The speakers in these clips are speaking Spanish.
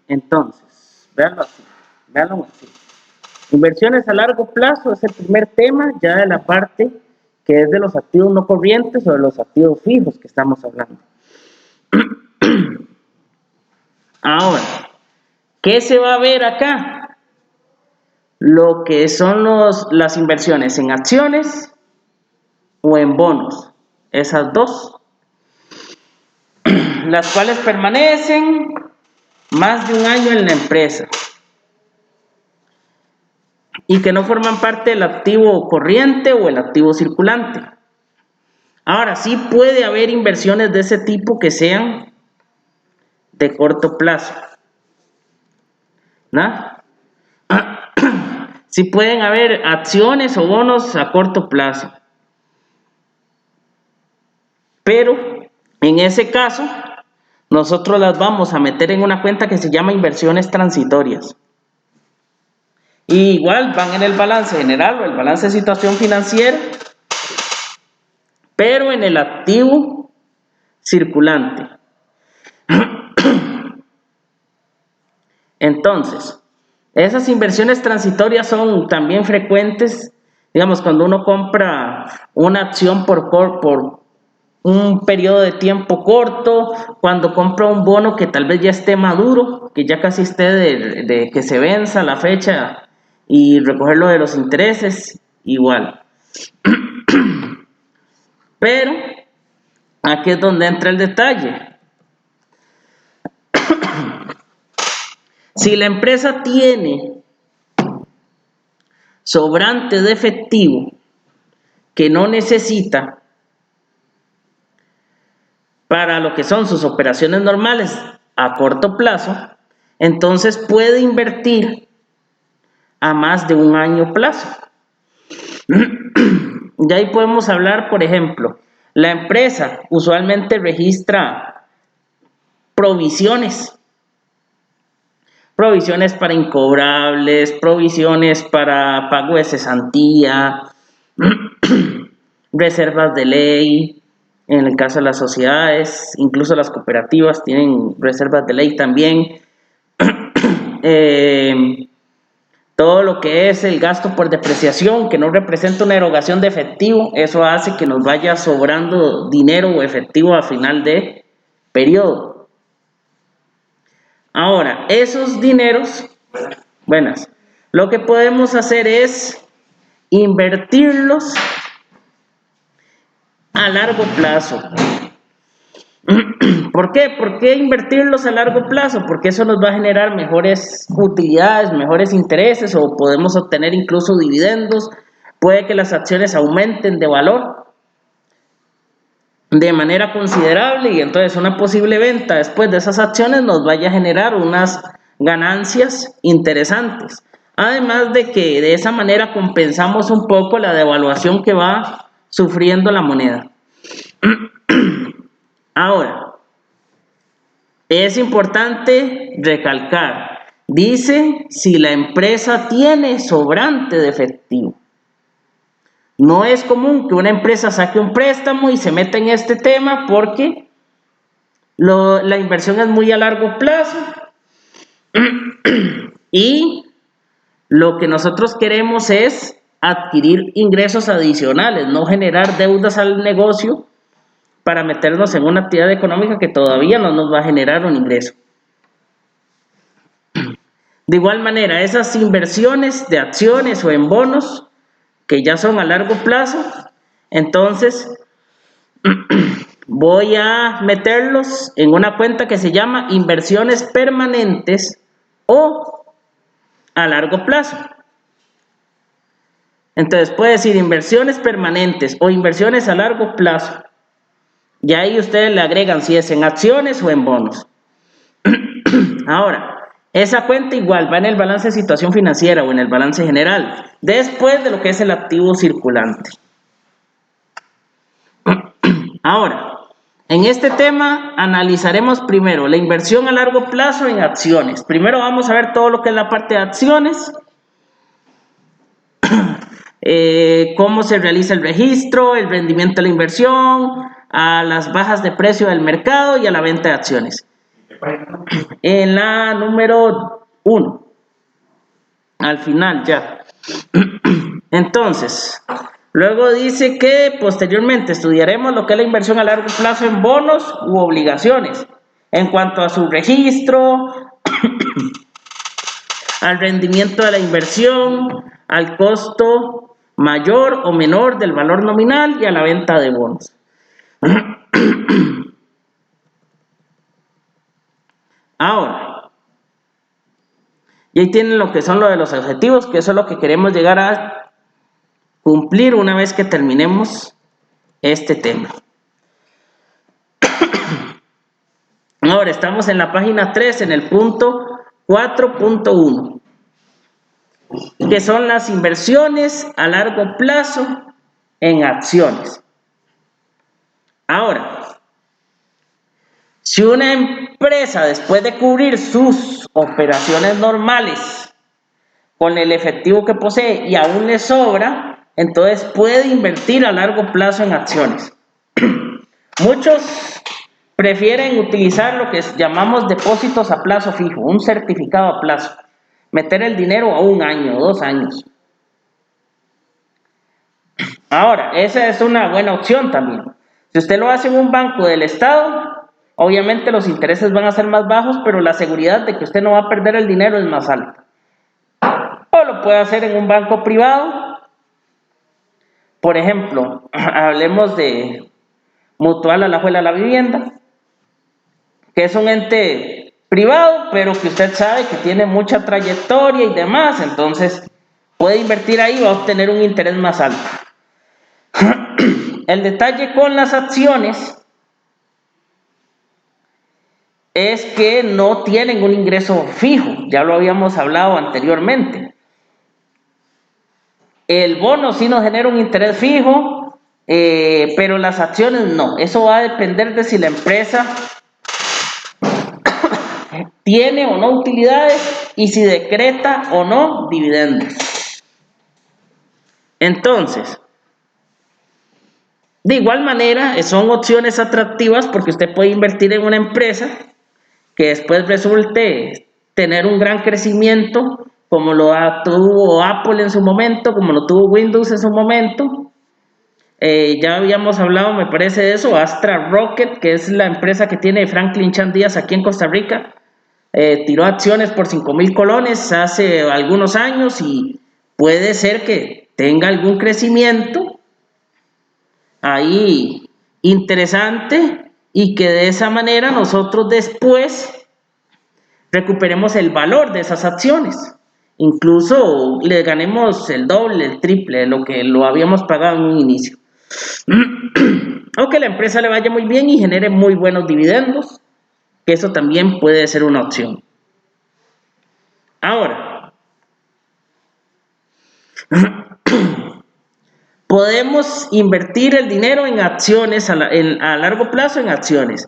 Entonces, véanlo así. Inversiones a largo plazo es el primer tema ya de la parte que es de los activos no corrientes o de los activos fijos que estamos hablando. Ahora, ¿qué se va a ver acá? Lo que son las inversiones en acciones o en bonos, esas dos, las cuales permanecen más de un año en la empresa y que no forman parte del activo corriente o el activo circulante. Ahora, sí puede haber inversiones de ese tipo que sean de corto plazo, ¿no? Sí pueden haber acciones o bonos a corto plazo, pero en ese caso nosotros las vamos a meter en una cuenta que se llama inversiones transitorias. Y igual van en el balance general o el balance de situación financiera, pero en el activo circulante. Entonces, esas inversiones transitorias son también frecuentes, digamos, cuando uno compra una acción por un periodo de tiempo corto, cuando compra un bono que tal vez ya esté maduro, que ya casi esté de que se venza la fecha y recogerlo de los intereses, igual. Pero aquí es donde entra el detalle. Si la empresa tiene sobrante de efectivo que no necesita para lo que son sus operaciones normales a corto plazo, entonces puede invertir a más de un año plazo. Ya ahí podemos hablar, por ejemplo, la empresa usualmente registra provisiones para incobrables, provisiones para pago de cesantía, reservas de ley, en el caso de las sociedades, incluso las cooperativas tienen reservas de ley también. Todo lo que es el gasto por depreciación, que no representa una erogación de efectivo, eso hace que nos vaya sobrando dinero o efectivo a final de periodo. Ahora, esos dineros, buenas, lo que podemos hacer es invertirlos a largo plazo. ¿Por qué? ¿Por qué invertirlos a largo plazo? Porque eso nos va a generar mejores utilidades, mejores intereses o podemos obtener incluso dividendos. Puede que las acciones aumenten de valor de manera considerable y entonces una posible venta después de esas acciones nos vaya a generar unas ganancias interesantes. Además de que de esa manera compensamos un poco la devaluación que va sufriendo la moneda. Ahora, es importante recalcar, dice si la empresa tiene sobrante de efectivo. No es común que una empresa saque un préstamo y se meta en este tema porque la inversión es muy a largo plazo y lo que nosotros queremos es adquirir ingresos adicionales, no generar deudas al negocio para meternos en una actividad económica que todavía no nos va a generar un ingreso. De igual manera, esas inversiones de acciones o en bonos que ya son a largo plazo, entonces voy a meterlos en una cuenta que se llama inversiones permanentes o a largo plazo. Entonces puede decir inversiones permanentes o inversiones a largo plazo. Y ahí ustedes le agregan si es en acciones o en bonos. Ahora, esa cuenta igual va en el balance de situación financiera o en el balance general, después de lo que es el activo circulante. Ahora, en este tema analizaremos primero la inversión a largo plazo en acciones. Primero vamos a ver todo lo que es la parte de acciones, cómo se realiza el registro, el rendimiento de la inversión, a las bajas de precio del mercado y a la venta de acciones. En la número 1. Al final ya. Entonces, luego dice que posteriormente estudiaremos lo que es la inversión a largo plazo en bonos u obligaciones, en cuanto a su registro, al rendimiento de la inversión, al costo mayor o menor del valor nominal y a la venta de bonos. Ahora, y ahí tienen lo que son lo de los objetivos, que eso es lo que queremos llegar a cumplir una vez que terminemos este tema. Ahora estamos en la página 3, en el punto 4.1, que son las inversiones a largo plazo en acciones. Ahora, si una empresa, después de cubrir sus operaciones normales con el efectivo que posee y aún le sobra, entonces puede invertir a largo plazo en acciones. Muchos prefieren utilizar lo que llamamos depósitos a plazo fijo, un certificado a plazo, meter el dinero a 1 año, 2 años. Ahora, esa es una buena opción también. Si usted lo hace en un banco del Estado, obviamente los intereses van a ser más bajos, pero la seguridad de que usted no va a perder el dinero es más alta. O lo puede hacer en un banco privado. Por ejemplo, hablemos de Mutual Alajuela La Vivienda, que es un ente privado, pero que usted sabe que tiene mucha trayectoria y demás, entonces puede invertir ahí y va a obtener un interés más alto. El detalle con las acciones es que no tienen un ingreso fijo, ya lo habíamos hablado anteriormente. El bono sí nos genera un interés fijo, pero las acciones no. Eso va a depender de si la empresa tiene o no utilidades y si decreta o no dividendos. Entonces, de igual manera, son opciones atractivas porque usted puede invertir en una empresa que después resulte tener un gran crecimiento, como lo tuvo Apple en su momento, como lo tuvo Windows en su momento. Ya habíamos hablado, me parece, de eso. Astra Rocket, que es la empresa que tiene Franklin Chan Díaz aquí en Costa Rica, tiró acciones por 5,000 colones hace algunos años y puede ser que tenga algún crecimiento ahí interesante y que de esa manera nosotros después recuperemos el valor de esas acciones, incluso le ganemos el doble, el triple de lo que lo habíamos pagado en un inicio, o que la empresa le vaya muy bien y genere muy buenos dividendos, que eso también puede ser una opción. Ahora, podemos invertir el dinero en acciones a largo plazo en acciones.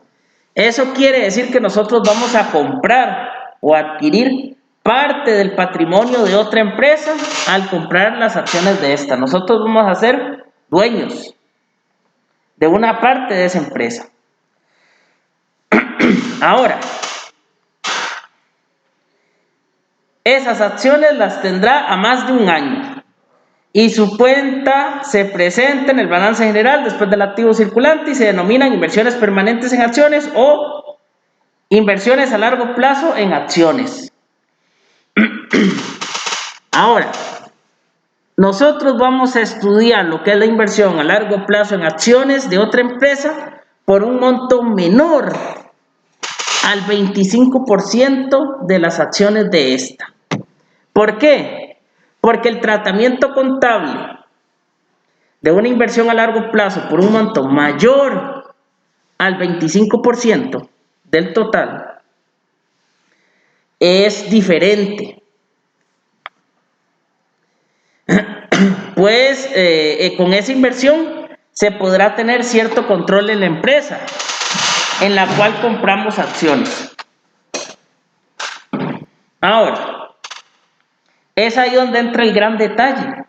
Eso quiere decir que nosotros vamos a comprar o adquirir parte del patrimonio de otra empresa al comprar las acciones de esta. Nosotros vamos a ser dueños de una parte de esa empresa. Ahora, esas acciones las tendrá a más de 1 año. Y su cuenta se presenta en el balance general después del activo circulante y se denominan inversiones permanentes en acciones o inversiones a largo plazo en acciones. Ahora, nosotros vamos a estudiar lo que es la inversión a largo plazo en acciones de otra empresa por un monto menor al 25% de las acciones de esta. ¿Por qué? Porque el tratamiento contable de una inversión a largo plazo por un monto mayor al 25% del total es diferente. Pues con esa inversión se podrá tener cierto control en la empresa en la cual compramos acciones. Ahora, es ahí donde entra el gran detalle.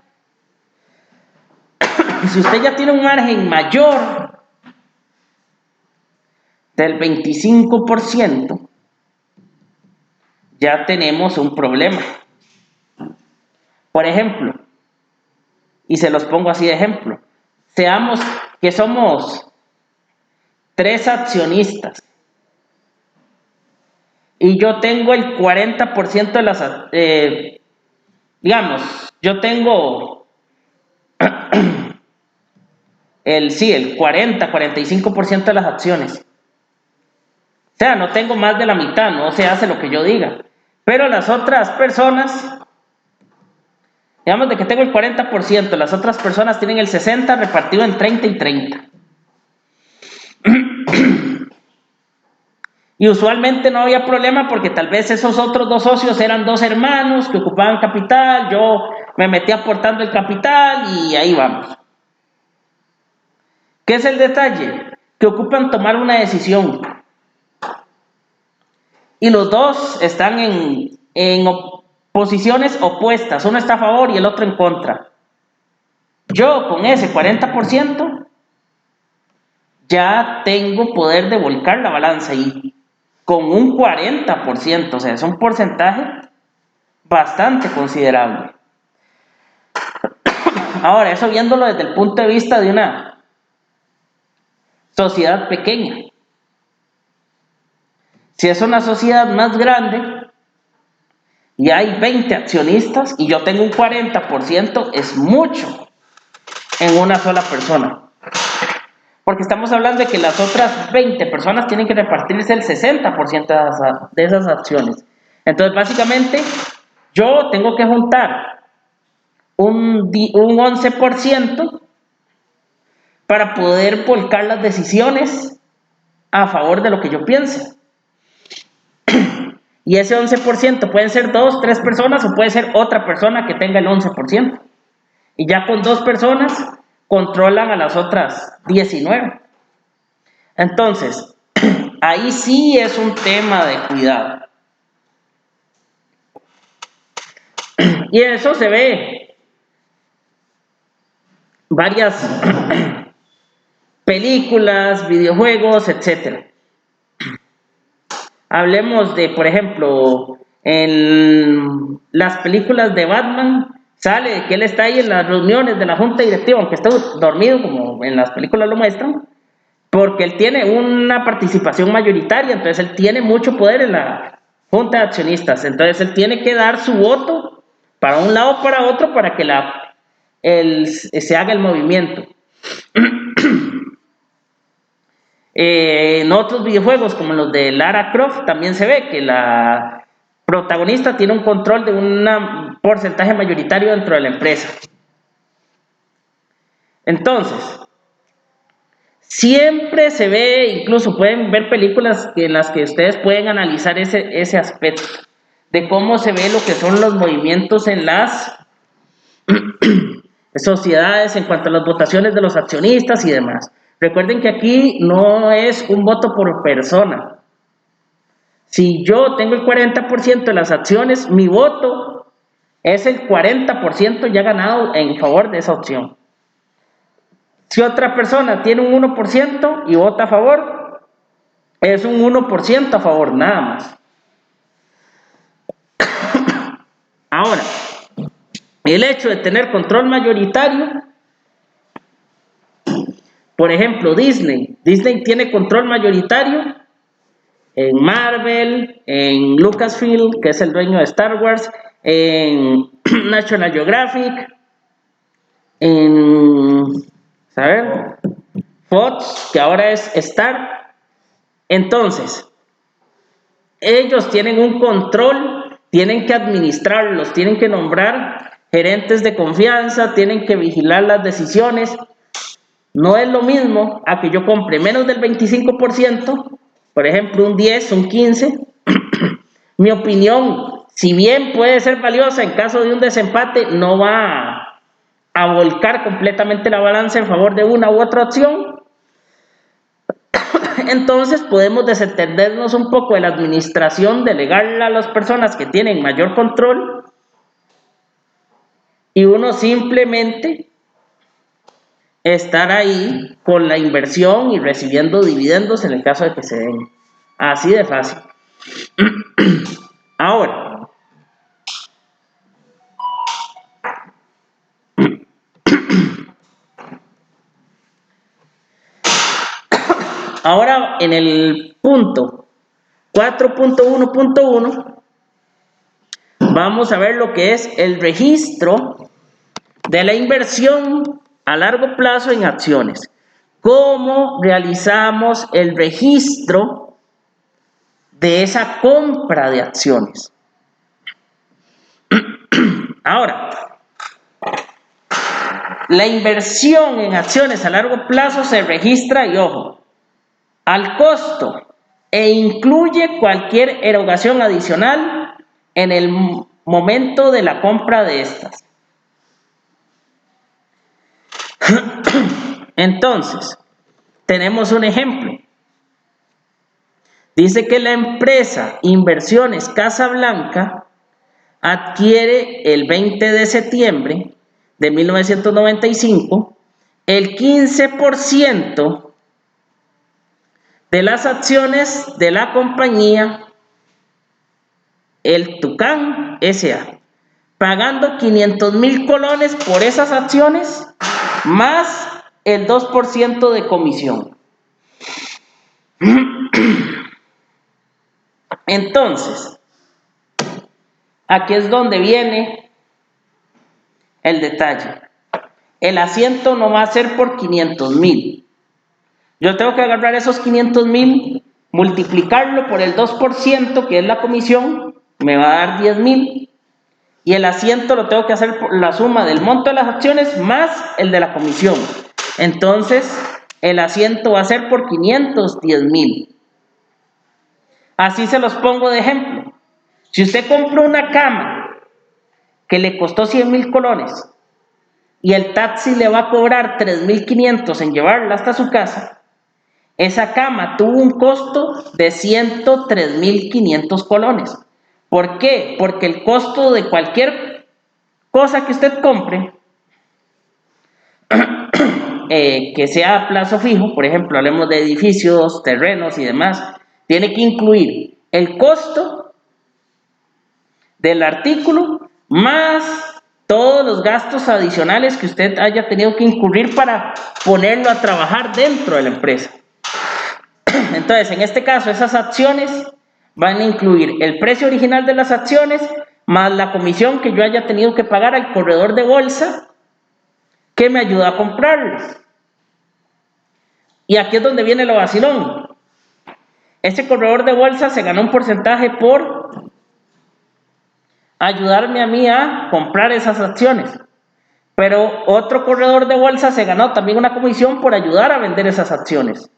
Si usted ya tiene un margen mayor del 25%, ya tenemos un problema. Por ejemplo, y se los pongo así de ejemplo, seamos que somos 3 accionistas y yo tengo el 40% de las, digamos, yo tengo el 40-45% de las acciones. O sea, no tengo más de la mitad, no se hace lo que yo diga. Pero las otras personas, digamos de que tengo el 40%, las otras personas tienen el 60% repartido en 30 y 30. Y usualmente no había problema porque tal vez esos otros 2 socios eran 2 hermanos que ocupaban capital, yo me metí aportando el capital y ahí vamos. ¿Qué es el detalle? Que ocupan tomar una decisión. Y los dos están en posiciones opuestas, uno está a favor y el otro en contra. Yo con ese 40% ya tengo poder de volcar la balanza y con un 40%, o sea, es un porcentaje bastante considerable. Ahora, eso viéndolo desde el punto de vista de una sociedad pequeña. Si es una sociedad más grande y hay 20 accionistas y yo tengo un 40%, es mucho en una sola persona. Porque estamos hablando de que las otras 20 personas tienen que repartirse el 60% de esas acciones. Entonces, básicamente, yo tengo que juntar un 11% para poder volcar las decisiones a favor de lo que yo piense. Y ese 11% pueden ser 2, 3 personas o puede ser otra persona que tenga el 11%. Y ya con 2 personas controlan a las otras 19. Entonces, ahí sí es un tema de cuidado. Y eso se ve varias películas, videojuegos, etc. Hablemos de, por ejemplo, en las películas de Batman, sale que él está ahí en las reuniones de la junta directiva, aunque esté dormido, como en las películas lo muestran, porque él tiene una participación mayoritaria, entonces él tiene mucho poder en la junta de accionistas, entonces él tiene que dar su voto para un lado o para otro para que se haga el movimiento. En otros videojuegos como los de Lara Croft también se ve que la protagonista tiene un control de un porcentaje mayoritario dentro de la empresa. Entonces, siempre se ve, incluso pueden ver películas en las que ustedes pueden analizar ese aspecto de cómo se ve lo que son los movimientos en las sociedades en cuanto a las votaciones de los accionistas y demás. Recuerden que aquí no es un voto por persona. Si yo tengo el 40% de las acciones, mi voto es el 40% ya ganado en favor de esa opción. Si otra persona tiene un 1% y vota a favor, es un 1% a favor, nada más. Ahora, el hecho de tener control mayoritario, por ejemplo, Disney tiene control mayoritario en Marvel, en Lucasfilm, que es el dueño de Star Wars, en National Geographic, en Fox, que ahora es Star. Entonces, ellos tienen un control, tienen que administrarlos, tienen que nombrar gerentes de confianza, tienen que vigilar las decisiones. No es lo mismo a que yo compre menos del 25%, por ejemplo un 10, un 15%. Mi opinión, si bien puede ser valiosa en caso de un desempate, no va a volcar completamente la balanza en favor de una u otra opción. Entonces podemos desentendernos un poco de la administración, delegarla a las personas que tienen mayor control y uno simplemente estar ahí con la inversión y recibiendo dividendos en el caso de que se den. Así de fácil. Ahora, en el punto 4.1.1 vamos a ver lo que es el registro de la inversión a largo plazo en acciones. ¿Cómo realizamos el registro de esa compra de acciones? Ahora, la inversión en acciones a largo plazo se registra, y ojo, al costo e incluye cualquier erogación adicional en el momento de la compra de estas. Entonces, tenemos un ejemplo. Dice que la empresa Inversiones Casablanca adquiere el 20 de septiembre de 1995 el 15% de las acciones de la compañía El Tucán S.A., pagando 500,000 colones por esas acciones, más el 2% de comisión. Entonces, aquí es donde viene el detalle. El asiento no va a ser por 500,000. Yo tengo que agarrar esos 500,000, multiplicarlo por el 2%, que es la comisión, me va a dar 10,000. Y el asiento lo tengo que hacer por la suma del monto de las acciones más el de la comisión. Entonces, el asiento va a ser por 510,000. Así se los pongo de ejemplo. Si usted compró una cama que le costó 100,000 colones y el taxi le va a cobrar 3,500 en llevarla hasta su casa, esa cama tuvo un costo de 103,500 colones. ¿Por qué? Porque el costo de cualquier cosa que usted compre, que sea a plazo fijo, por ejemplo, hablemos de edificios, terrenos y demás, tiene que incluir el costo del artículo más todos los gastos adicionales que usted haya tenido que incurrir para ponerlo a trabajar dentro de la empresa. Entonces, en este caso, esas acciones van a incluir el precio original de las acciones más la comisión que yo haya tenido que pagar al corredor de bolsa que me ayuda a comprarlas. Y aquí es donde viene lo vacilón. Ese corredor de bolsa se ganó un porcentaje por ayudarme a mí a comprar esas acciones. Pero otro corredor de bolsa se ganó también una comisión por ayudar a vender esas acciones.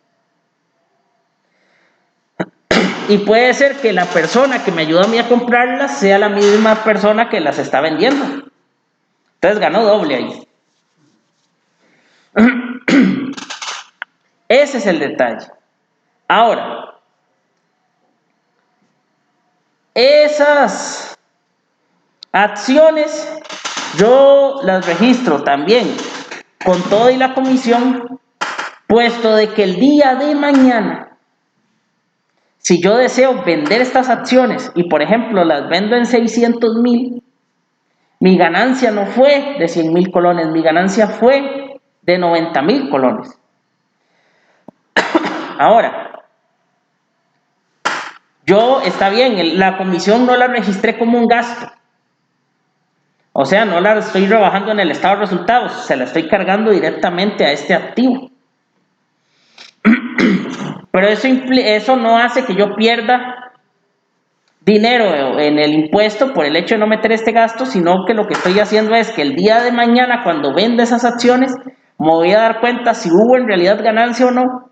Y puede ser que la persona que me ayudó a mí a comprarlas sea la misma persona que las está vendiendo. Entonces ganó doble ahí. Ese es el detalle. Ahora, esas acciones yo las registro también con todo y la comisión, puesto de que el día de mañana, si yo deseo vender estas acciones y por ejemplo las vendo en 600,000, mi ganancia no fue de 100,000 colones, mi ganancia fue de 90,000 colones. Ahora, yo, está bien, la comisión no la registré como un gasto. O sea, no la estoy rebajando en el estado de resultados, se la estoy cargando directamente a este activo. Pero eso no hace que yo pierda dinero en el impuesto por el hecho de no meter este gasto, sino que lo que estoy haciendo es que el día de mañana, cuando venda esas acciones, me voy a dar cuenta si hubo en realidad ganancia o no.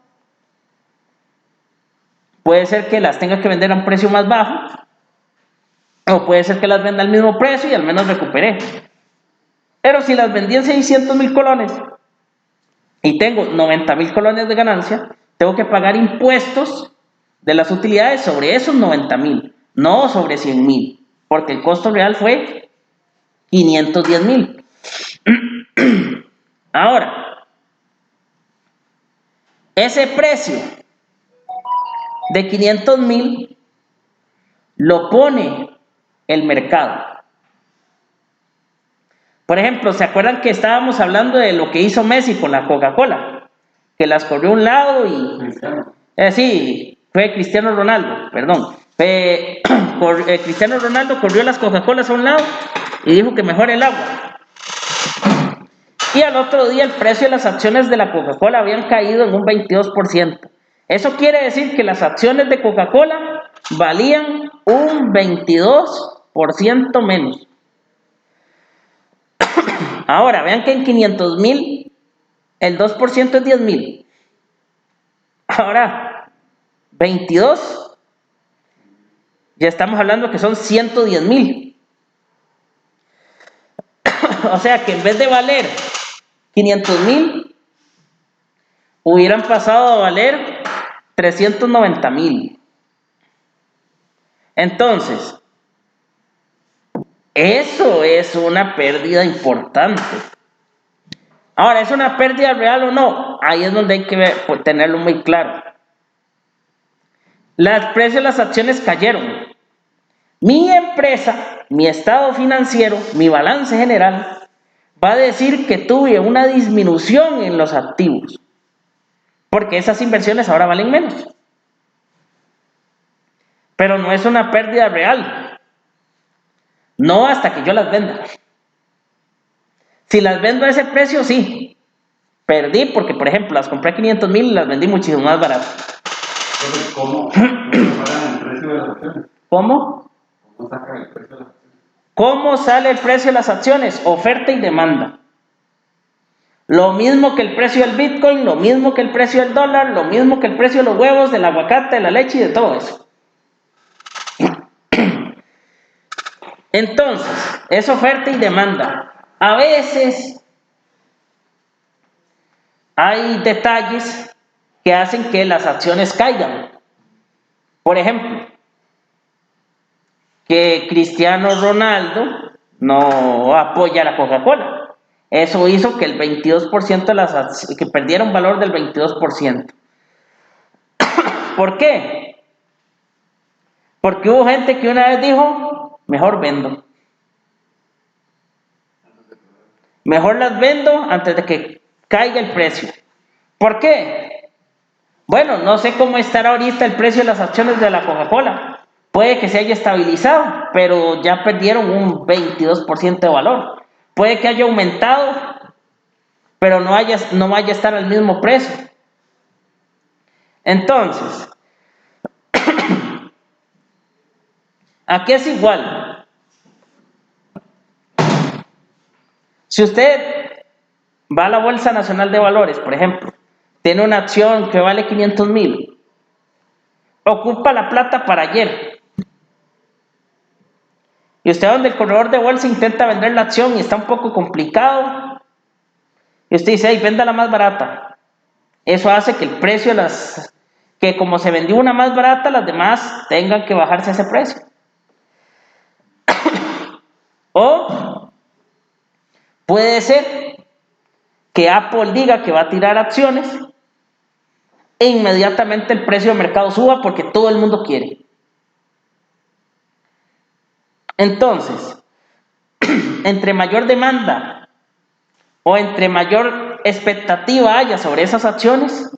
Puede ser que las tenga que vender a un precio más bajo, o puede ser que las venda al mismo precio y al menos recuperé. Pero si las vendí en 600,000 colones y tengo 90,000 colones de ganancia, tengo que pagar impuestos de las utilidades sobre esos 90,000, no sobre 100,000, porque el costo real fue 510,000. Ahora, ese precio de 500,000 lo pone el mercado. Por ejemplo, ¿se acuerdan que estábamos hablando de lo que hizo Messi con la Coca-Cola? Que las corrió a un lado y... sí, fue Cristiano Ronaldo, perdón. Cristiano Ronaldo corrió las Coca-Colas a un lado y dijo que mejor el agua. Y al otro día el precio de las acciones de la Coca-Cola habían caído en un 22%. Eso quiere decir que las acciones de Coca-Cola valían un 22% menos. Ahora, vean que en 500,000, el 2% es 10,000. Ahora, 22, ya estamos hablando que son 110,000. O sea que en vez de valer 500,000, hubieran pasado a valer 390,000. Entonces, eso es una pérdida importante. Ahora, ¿es una pérdida real o no? Ahí es donde hay que tenerlo muy claro. Los precios de las acciones cayeron. Mi empresa, mi estado financiero, mi balance general, va a decir que tuve una disminución en los activos, porque esas inversiones ahora valen menos. Pero no es una pérdida real. No hasta que yo las venda. Si las vendo a ese precio, sí. Perdí porque, por ejemplo, las compré a 500,000 y las vendí muchísimo más baratas. Entonces, ¿cómo pagan el precio de las acciones? ¿Cómo? ¿Cómo sacan el precio de las acciones? ¿Cómo sale el precio de las acciones? Oferta y demanda. Lo mismo que el precio del Bitcoin, lo mismo que el precio del dólar, lo mismo que el precio de los huevos, del aguacate, de la leche y de todo eso. Entonces, es oferta y demanda. A veces hay detalles que hacen que las acciones caigan. Por ejemplo, que Cristiano Ronaldo no apoya a la Coca-Cola. Eso hizo que el 22% de las acciones, que perdiera un valor del 22%. ¿Por qué? Porque hubo gente que una vez dijo, mejor vendo. Mejor las vendo antes de que caiga el precio. ¿Por qué? Bueno, no sé cómo estará ahorita el precio de las acciones de la Coca-Cola. Puede que se haya estabilizado, pero ya perdieron un 22% de valor. Puede que haya aumentado, pero no vaya a estar al mismo precio. Entonces, aquí es igual. Si usted va a la Bolsa Nacional de Valores, por ejemplo, tiene una acción que vale 500,000, ocupa la plata para ayer, y usted donde el corredor de bolsa intenta vender la acción y está un poco complicado, y usted dice, hey, véndala más barata. Eso hace que el precio de que como se vendió una más barata, las demás tengan que bajarse a ese precio. O puede ser que Apple diga que va a tirar acciones e inmediatamente el precio de mercado suba porque todo el mundo quiere. Entonces, entre mayor demanda o entre mayor expectativa haya sobre esas acciones,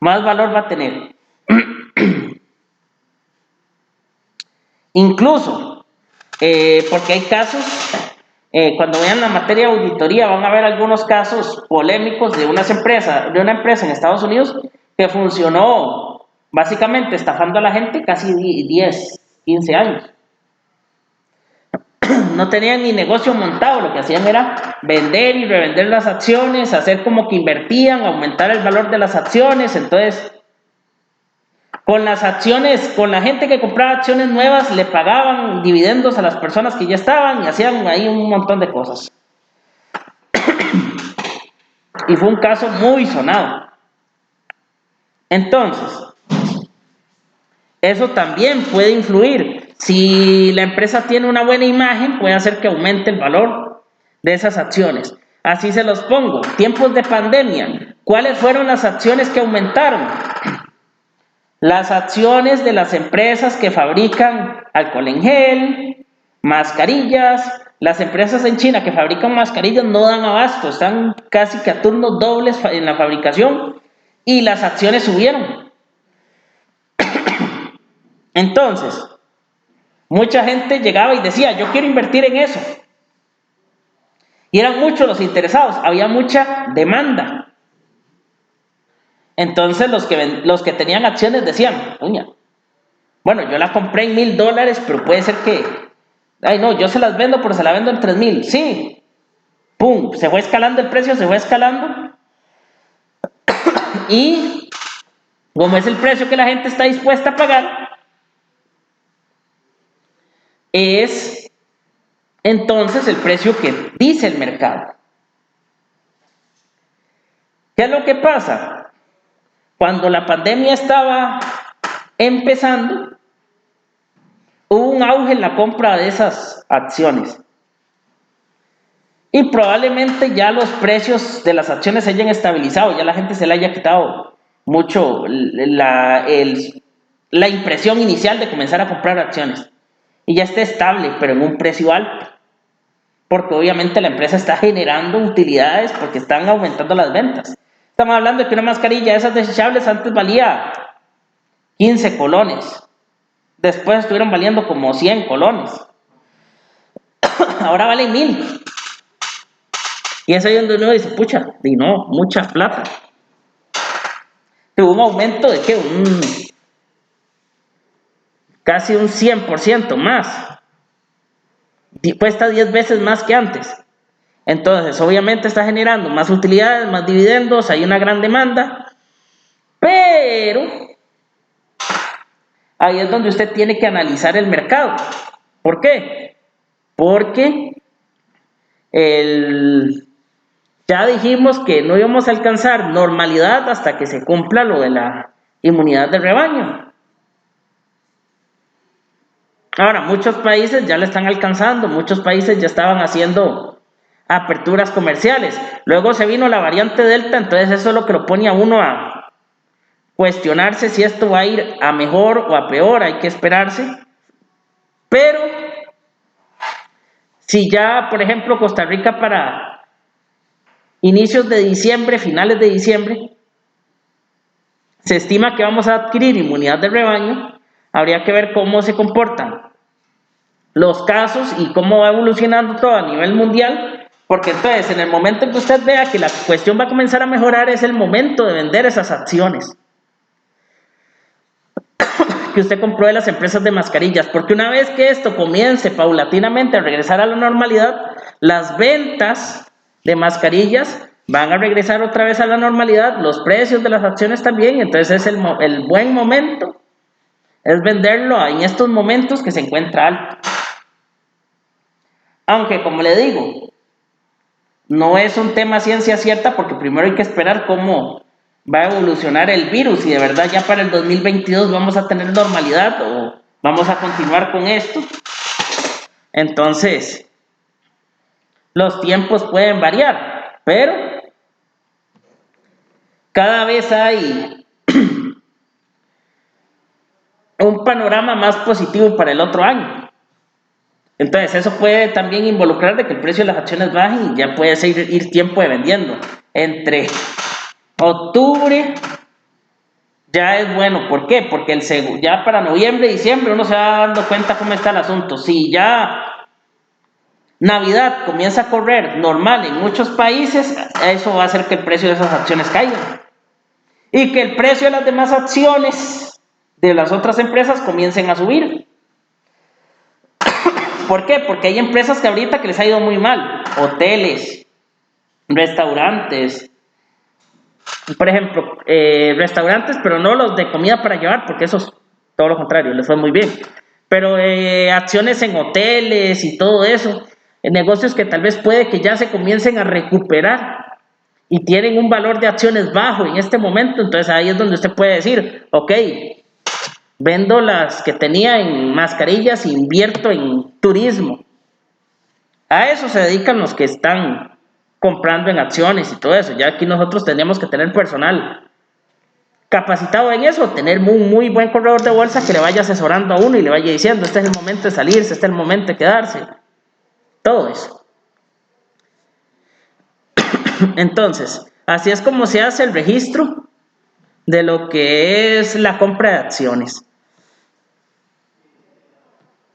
más valor va a tener. Incluso, porque hay casos, cuando vean la materia de auditoría van a ver algunos casos polémicos de una empresa en Estados Unidos que funcionó básicamente estafando a la gente casi 10, 15 años. No tenían ni negocio montado, lo que hacían era vender y revender las acciones, hacer como que invertían, aumentar el valor de las acciones. Entonces, con las acciones, con la gente que compraba acciones nuevas, le pagaban dividendos a las personas que ya estaban y hacían ahí un montón de cosas. Y fue un caso muy sonado. Entonces, eso también puede influir. Si la empresa tiene una buena imagen, puede hacer que aumente el valor de esas acciones. Así se los pongo. Tiempos de pandemia. ¿Cuáles fueron las acciones que aumentaron? las acciones de las empresas que fabrican alcohol en gel, mascarillas. Las empresas en China que fabrican mascarillas no dan abasto, están casi que a turnos dobles en la fabricación y las acciones subieron. Entonces, mucha gente llegaba y decía, yo quiero invertir en eso. Y eran muchos los interesados, había mucha demanda. Entonces los que tenían acciones decían, uña, bueno, yo la compré en $1,000, pero puede ser que, ay no, yo se las vendo, pero se la vendo en 3,000. Sí, pum, se fue escalando el precio, se fue escalando. Y como es el precio que la gente está dispuesta a pagar, es entonces el precio que dice el mercado. ¿Qué es lo que pasa? Cuando la pandemia estaba empezando, hubo un auge en la compra de esas acciones. Y probablemente ya los precios de las acciones se hayan estabilizado, ya la gente se le haya quitado mucho la impresión inicial de comenzar a comprar acciones. Y ya esté estable, pero en un precio alto. Porque obviamente la empresa está generando utilidades porque están aumentando las ventas. Estamos hablando de que una mascarilla de esas desechables antes valía 15 colones. Después estuvieron valiendo como 100 colones. Ahora valen 1,000. Y es ahí donde uno dice, pucha, y no, mucha plata. Tuvo un aumento de ¿qué? Casi un 100% más. Cuesta 10 veces más que antes. Entonces, obviamente está generando más utilidades, más dividendos, hay una gran demanda. Pero ahí es donde usted tiene que analizar el mercado. ¿Por qué? Porque ya dijimos que no íbamos a alcanzar normalidad hasta que se cumpla lo de la inmunidad de rebaño. Ahora, muchos países ya la están alcanzando, muchos países ya estaban haciendo aperturas comerciales. Luego se vino la variante Delta, entonces eso es lo que lo pone a uno a cuestionarse si esto va a ir a mejor o a peor, hay que esperarse. Pero si ya, por ejemplo, Costa Rica para inicios de diciembre, finales de diciembre, se estima que vamos a adquirir inmunidad de rebaño, habría que ver cómo se comportan los casos y cómo va evolucionando todo a nivel mundial, porque entonces en el momento en que usted vea que la cuestión va a comenzar a mejorar es el momento de vender esas acciones que usted compró de las empresas de mascarillas, porque una vez que esto comience paulatinamente a regresar a la normalidad, las ventas de mascarillas van a regresar otra vez a la normalidad, los precios de las acciones también, entonces es el buen momento, es venderlo en estos momentos que se encuentra alto. Aunque, como le digo, no es un tema ciencia cierta porque primero hay que esperar cómo va a evolucionar el virus y de verdad ya para el 2022 vamos a tener normalidad o vamos a continuar con esto. Entonces, los tiempos pueden variar, pero cada vez hay un panorama más positivo para el otro año. Entonces eso puede también involucrar de que el precio de las acciones baje y ya puede ir tiempo de vendiendo. Entre octubre ya es bueno. ¿Por qué? Porque ya para noviembre, diciembre uno se va dando cuenta cómo está el asunto. Si ya Navidad comienza a correr normal en muchos países, eso va a hacer que el precio de esas acciones caiga. Y que el precio de las demás acciones de las otras empresas comiencen a subir. ¿Por qué? Porque hay empresas que ahorita que les ha ido muy mal. Hoteles, restaurantes. Por ejemplo, restaurantes, pero no los de comida para llevar, porque eso es todo lo contrario, les fue muy bien. Pero acciones en hoteles y todo eso, negocios que tal vez puede que ya se comiencen a recuperar y tienen un valor de acciones bajo en este momento, entonces ahí es donde usted puede decir, ok, vendo las que tenía en mascarillas e invierto en turismo. A eso se dedican los que están comprando en acciones y todo eso. Ya aquí nosotros tenemos que tener personal capacitado en eso, tener muy buen corredor de bolsa que le vaya asesorando a uno y le vaya diciendo, este es el momento de salirse, este es el momento de quedarse, todo eso. Entonces, así es como se hace el registro de lo que es la compra de acciones.